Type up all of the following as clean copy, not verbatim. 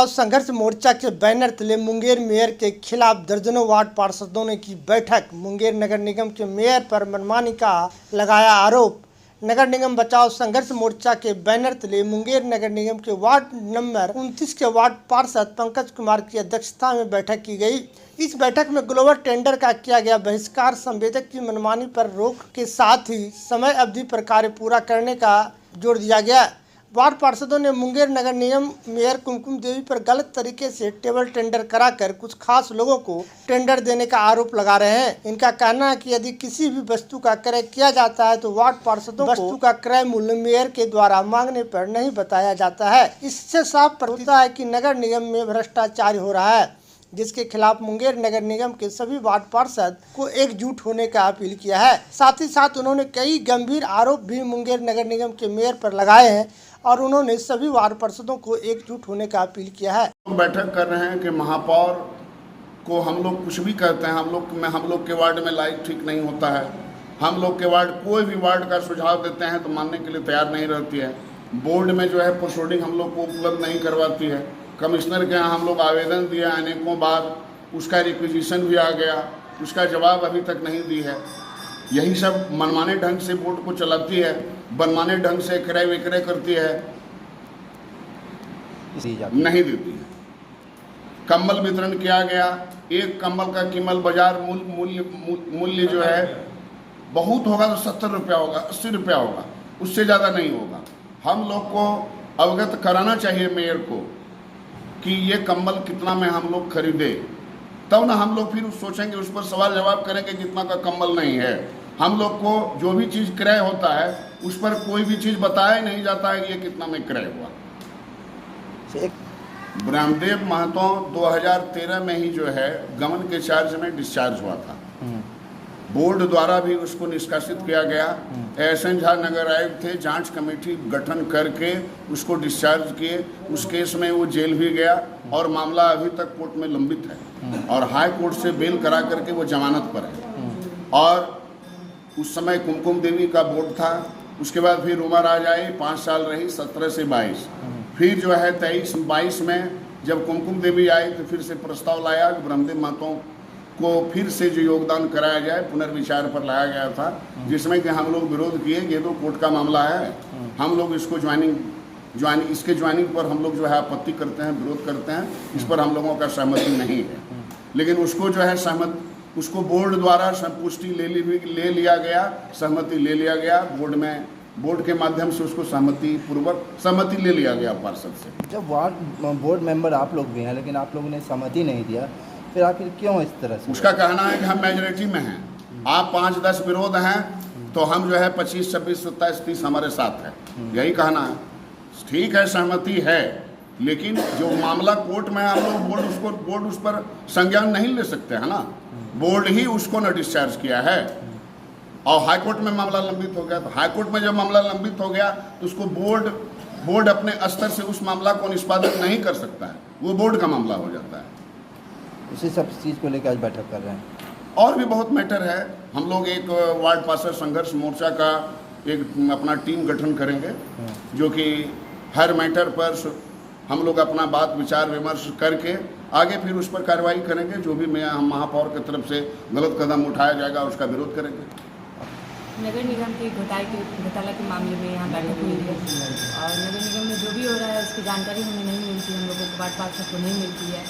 संघर्ष मोर्चा के बैनर तले मुंगेर मेयर के खिलाफ दर्जनों वार्ड पार्षदों ने की बैठक। मुंगेर नगर निगम के मेयर पर मनमानी का लगाया आरोप। नगर निगम बचाओ संघर्ष मोर्चा के बैनर तले मुंगेर नगर निगम के वार्ड नंबर 29 के वार्ड पार्षद पंकज कुमार की अध्यक्षता में बैठक की गई। इस बैठक में ग्लोबल टेंडर का किया गया बहिष्कार, संवेदक की मनमानी पर रोक के साथ ही समय अवधि पर कार्य पूरा करने का जोर दिया गया। वार्ड पार्षदों ने मुंगेर नगर निगम मेयर कुमकुम देवी पर गलत तरीके से टेबल टेंडर कराकर कुछ खास लोगों को टेंडर देने का आरोप लगा रहे हैं। इनका कहना है कि यदि किसी भी वस्तु का क्रय किया जाता है तो वार्ड पार्षदों को वस्तु का क्रय मूल्य मेयर के द्वारा मांगने पर नहीं बताया जाता है। इससे साफ प्रतीत होता है कि नगर निगम में भ्रष्टाचार हो रहा है, जिसके खिलाफ मुंगेर नगर निगम के सभी वार्ड पार्षद को एकजुट होने का अपील किया है। साथ ही साथ उन्होंने कई गंभीर आरोप भी मुंगेर नगर निगम के मेयर पर लगाए हैं और उन्होंने सभी वार्ड पार्षदों को एकजुट होने का अपील किया है। बैठक कर रहे हैं कि महापौर को हम लोग कुछ भी कहते हैं, हम लोग के वार्ड में लाइट ठीक नहीं होता है, हम लोग के वार्ड कोई भी वार्ड का सुझाव देते हैं तो मानने के लिए तैयार नहीं रहती है। बोर्ड में जो है प्रोसीडिंग हम लोग को उपलब्ध नहीं करवाती है। कमिश्नर के यहाँ हम लोग आवेदन दिया अनेकों बार, उसका रिक्विजिशन भी आ गया, उसका जवाब अभी तक नहीं दी है। यही सब मनमाने ढंग से बोर्ड को चलाती है, मनमाने ढंग से क्रय विक्रय करती है, नहीं देती है। कंबल वितरण किया गया, एक कंबल का कीमत बाजार मूल्य जो है बहुत होगा तो 70 रुपया होगा, 80 रुपया होगा, उससे ज़्यादा नहीं होगा। हम लोग को अवगत कराना चाहिए मेयर को कि ये कंबल कितना में हम लोग खरीदे, तब ना हम लोग फिर सोचेंगे, उस पर सवाल जवाब करेंगे कितना का कंबल नहीं है। हम लोग को जो भी चीज़ क्रय होता है उस पर कोई भी चीज़ बताया नहीं जाता है ये कितना में क्रय हुआ। ब्रह्मदेव महतो 2013 में ही जो है गमन के चार्ज में डिस्चार्ज हुआ था। बोर्ड द्वारा भी उसको निष्कासित किया गया। एहसन झा नगर आयुक्त थे, जांच कमेटी गठन करके उसको डिस्चार्ज किए। उस केस में वो जेल भी गया और मामला अभी तक कोर्ट में लंबित है और हाई कोर्ट से बेल करा करके वो जमानत पर है। और उस समय कुमकुम देवी का बोर्ड था। उसके बाद फिर उम्र आ जाए, 5 साल रही, 17 से 22। फिर जो है 23-22 में जब कुमकुम देवी आई तो फिर से प्रस्ताव लाया कि ब्रह्मदेव महतो को फिर से जो योगदान कराया जाए, पुनर्विचार पर लाया गया था, जिसमें कि हम लोग विरोध किए। ये तो कोर्ट का मामला है, हम लोग इसको इसके ज्वाइनिंग पर हम लोग जो है आपत्ति करते हैं, विरोध करते हैं। इस पर हम लोगों का सहमति नहीं है, लेकिन उसको जो है उसको बोर्ड द्वारा संपुष्टि ले लिया गया, सहमति ले लिया गया। बोर्ड के माध्यम से उसको सहमति ले लिया गया पार्षद से। जब बोर्ड मेंबर आप लोग भी हैं लेकिन आप लोगों ने सहमति नहीं दिया, फिर आखिर क्यों इस तरह से? उसका कहना है कि हम मेजोरिटी में हैं, आप 5-10 विरोध हैं तो हम जो है 25, 26, 27, 30 हमारे साथ है, यही कहना है। ठीक है, सहमति है, लेकिन जो मामला कोर्ट में हम लोग बोर्ड उस पर संज्ञान नहीं ले सकते है ना। बोर्ड ही उसको न डिस्चार्ज किया है और हाई कोर्ट में मामला लंबित हो गया। तो हाई कोर्ट में जब मामला लंबित हो गया तो उसको बोर्ड अपने स्तर से उस मामला को निष्पादित नहीं कर सकता है, वो बोर्ड का मामला हो जाता है। इसी सब चीज़ को लेकर आज बैठक कर रहे हैं। और भी बहुत मैटर है। हम लोग एक वार्ड पार्षद संघर्ष मोर्चा का एक अपना टीम गठन करेंगे, जो कि हर मैटर पर हम लोग अपना बात विचार विमर्श करके आगे फिर उस पर कार्रवाई करेंगे। जो भी हम महापौर की तरफ से गलत कदम उठाया जाएगा उसका विरोध करेंगे। नगर निगम के घोटाला के मामले में यहाँ बैठक हुई है और नगर निगम में जो भी हो रहा है उसकी जानकारी हमें नहीं मिलती, हम लोगों को वार्ड पार्षद को नहीं मिलती है।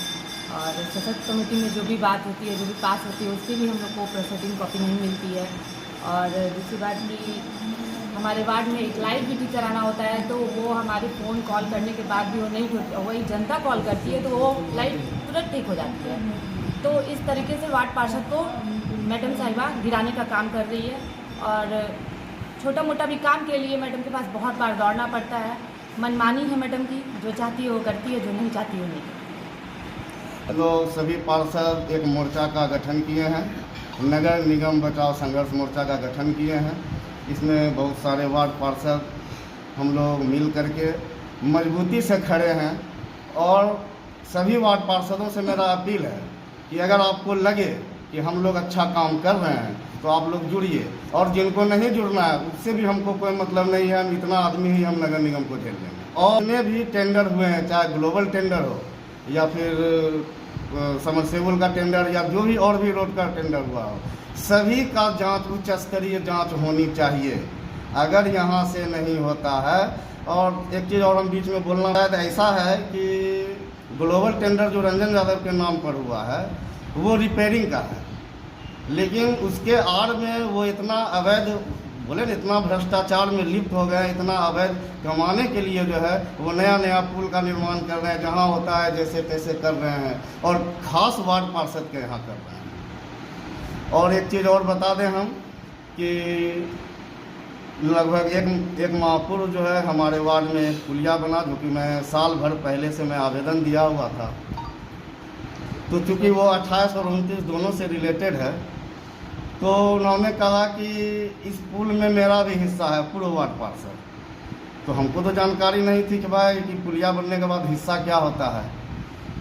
और सशक्त कमेटी में जो भी बात होती है, जो भी पास होती है, उसकी भी हम लोग को प्रोसीडिंग कॉपी नहीं मिलती है। और दूसरी बात भी, हमारे वार्ड में एक लाइट भी ठीक कराना होता है तो वो हमारे फ़ोन कॉल करने के बाद भी वो नहीं होती, वही जनता कॉल करती है तो वो लाइट तुरंत ठीक हो जाती है। तो इस तरीके से वार्ड पार्षद को मैडम साहिबा गिराने का काम कर रही है और छोटा मोटा भी काम के लिए मैडम के पास बहुत बार दौड़ना पड़ता है। मनमानी है मैडम की, जो चाहती है वो करती है, जो नहीं चाहती है नहीं। तो सभी पार्षद एक मोर्चा का गठन किए हैं, नगर निगम बचाओ संघर्ष मोर्चा का गठन किए हैं। इसमें बहुत सारे वार्ड पार्षद हम लोग मिल करके मजबूती से खड़े हैं और सभी वार्ड पार्षदों से मेरा अपील है कि अगर आपको लगे कि हम लोग अच्छा काम कर रहे हैं तो आप लोग जुड़िए, और जिनको नहीं जुड़ना है उससे भी हमको कोई मतलब नहीं है। हम इतना आदमी ही हम नगर निगम को झेल लेंगे। और जितने भी टेंडर हुए हैं, चाहे ग्लोबल टेंडर हो या फिर समरसेबल का टेंडर या जो भी और भी रोड का टेंडर हुआ हो, सभी का जांच उच्च स्तरीय जांच होनी चाहिए। अगर यहाँ से नहीं होता है, और एक चीज़ और हम बीच में बोलना है, तो ऐसा है कि ग्लोबल टेंडर जो रंजन यादव के नाम पर हुआ है वो रिपेयरिंग का है, लेकिन उसके आड़ में वो इतना अवैध, बोले ना, इतना भ्रष्टाचार में लिप्त हो गए, इतना अवैध कमाने के लिए जो है वो नया नया पुल का निर्माण कर रहे हैं, जहाँ होता है जैसे तैसे कर रहे हैं, और खास वार्ड पार्षद के यहाँ कर रहे हैं। और एक चीज़ और बता दें हम कि लगभग एक माह पूर्व जो है हमारे वार्ड में एक पुलिया बना, जो कि मैं साल भर पहले से मैं आवेदन दिया हुआ था। तो चूँकि वो 28 और 29 दोनों से रिलेटेड है, तो उन्होंने कहा कि इस पुल में मेरा भी हिस्सा है, पूर्व वार्ड पार्षद। तो हमको तो जानकारी नहीं थी कि भाई कि पुलिया बनने के बाद हिस्सा क्या होता है।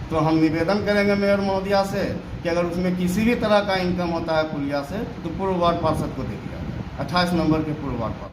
तो हम निवेदन करेंगे मेयर महोदया से कि अगर उसमें किसी भी तरह का इनकम होता है पुलिया से, तो पूर्व वार्ड पार्षद को दे दिया जाए, 28 नंबर के पूर्व वार्ड पार्षद।